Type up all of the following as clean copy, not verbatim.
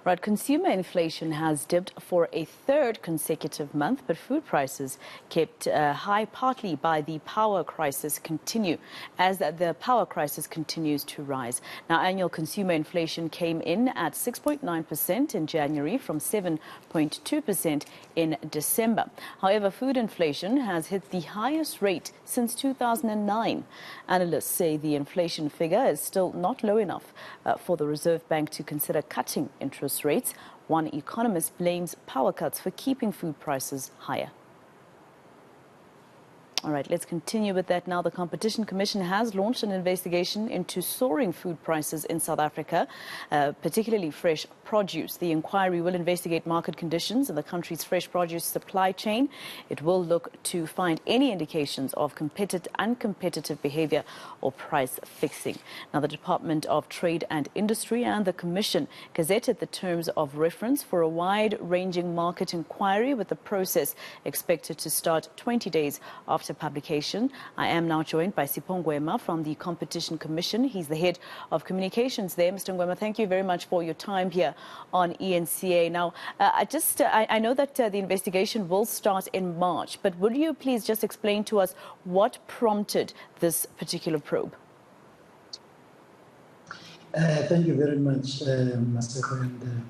Right, consumer inflation has dipped for a third consecutive month, but food prices kept high partly by the power crisis continue as the power crisis continues to rise. Now, annual consumer inflation came in at 6.9% in January from 7.2% in December. However, food inflation has hit the highest rate since 2009. Analysts say the inflation figure is still not low enough for the Reserve Bank to consider cutting interest rates. One economist blames power cuts for keeping food prices higher. All right, let's continue with that now. The Competition Commission has launched an investigation into soaring food prices in South Africa, particularly fresh produce. The inquiry will investigate market conditions in the country's fresh produce supply chain. It will look to find any indications of uncompetitive behaviour or price fixing. Now, the Department of Trade and Industry and the Commission gazetted the terms of reference for a wide-ranging market inquiry, with the process expected to start 20 days after publication. I am now joined by Sipho Ngwema from the Competition Commission. He's the head of communications there. Mr. Ngwema, thank you very much for your time here on ENCA. Now, I know that the investigation will start in March, but would you please just explain to us what prompted this particular probe? Thank you very much, Masego, and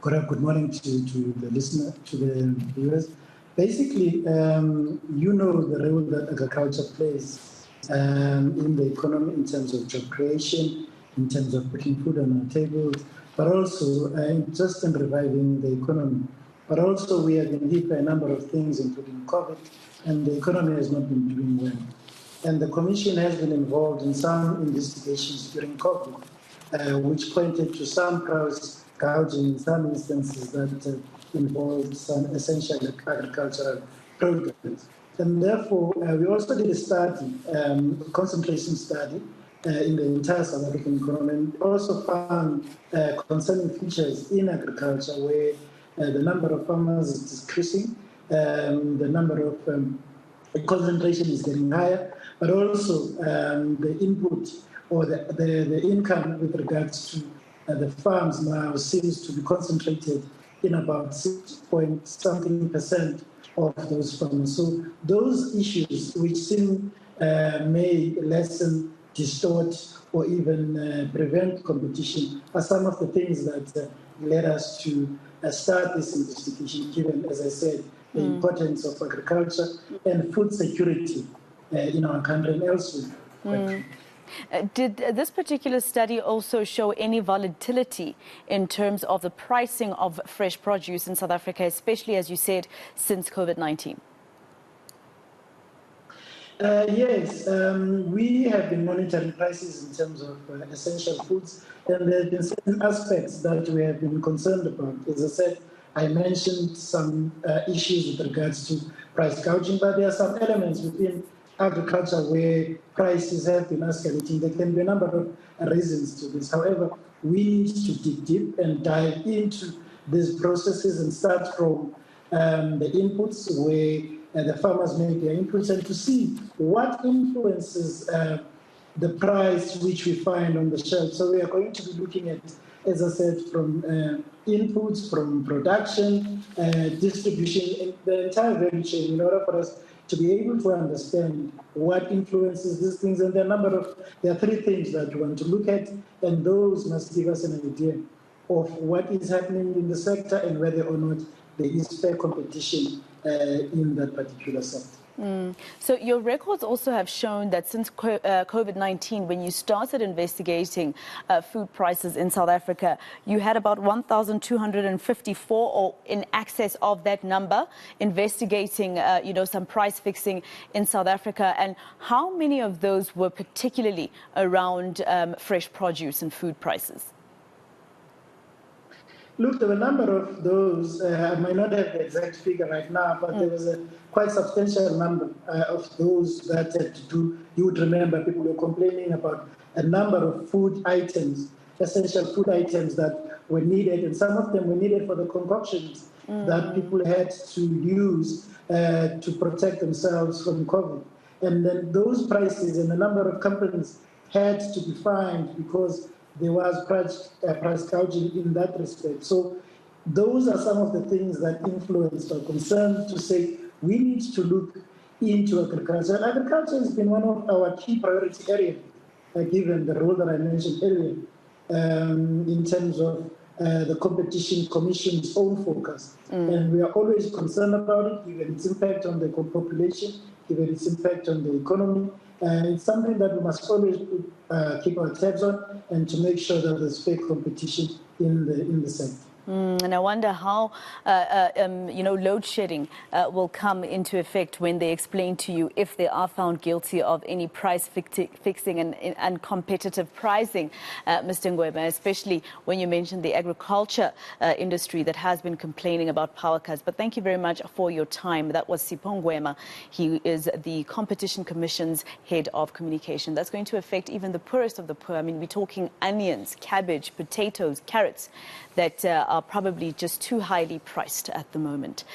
good morning to the listener, to the viewers. Basically, you know the role that agriculture plays in the economy in terms of job creation, in terms of putting food on our tables, but also just in reviving the economy. But also we have been hit by a number of things, including COVID, and the economy has not been doing well. And the Commission has been involved in some investigations during COVID, which pointed to some price gouging in some instances that involved some essential agricultural products. And therefore, we also did a study, a concentration study in the entire South African economy, and also found concerning features in agriculture where the number of farmers is decreasing, the number of concentration is getting higher, but also the input or the income with regards to the farms now seems to be concentrated in about 6-point-something% of those farmers. So those issues which seem may lessen, distort, or even prevent competition are some of the things that led us to start this investigation, given, as I said, the importance of agriculture and food security in our country and elsewhere. Did this particular study also show any volatility in terms of the pricing of fresh produce in South Africa, especially, as you said, since COVID-19? Yes, we have been monitoring prices in terms of essential foods, and there have been certain aspects that we have been concerned about. As I said, I mentioned some issues with regards to price gouging, but there are some elements within agriculture where prices have been escalating. There can be a number of reasons to this. However, we need to dig deep and dive into these processes and start from the inputs where the farmers make their inputs, and to see what influences the price which we find on the shelf. So we are going to be looking at, as I said, from inputs, from production, distribution, the entire value chain, in order for us to be able to understand what influences these things. And there are three things that we want to look at, and those must give us an idea of what is happening in the sector and whether or not there is fair competition in that particular sector. So your records also have shown that since COVID-19, when you started investigating food prices in South Africa, you had about 1,254, or in excess of that number, investigating, some price fixing in South Africa. And how many of those were particularly around fresh produce and food prices? Look, there were a number of those. I might not have the exact figure right now, but there was a quite substantial number of those that had to do. You would remember people were complaining about a number of food items, essential food items that were needed, and some of them were needed for the concoctions that people had to use to protect themselves from COVID. And then those prices and a number of companies had to be fined because there was price gouging in that respect. So those are some of the things that influenced or concerned to say we need to look into agriculture. And agriculture has been one of our key priority areas, given the role that I mentioned earlier, in terms of the Competition Commission's own focus. And we are always concerned about it, given its impact on the population, given its impact on the economy. It's something that we must always keep our tabs on, and to make sure that there's fair competition in the sector. And I wonder how, load shedding will come into effect when they explain to you if they are found guilty of any price fixing and uncompetitive pricing, Mr. Ngwema, especially when you mentioned the agriculture industry that has been complaining about power cuts. But thank you very much for your time. That was Sipho Ngwema. He is the Competition Commission's head of communication. That's going to affect even the poorest of the poor. I mean, we're talking onions, cabbage, potatoes, carrots that are probably just too highly priced at the moment.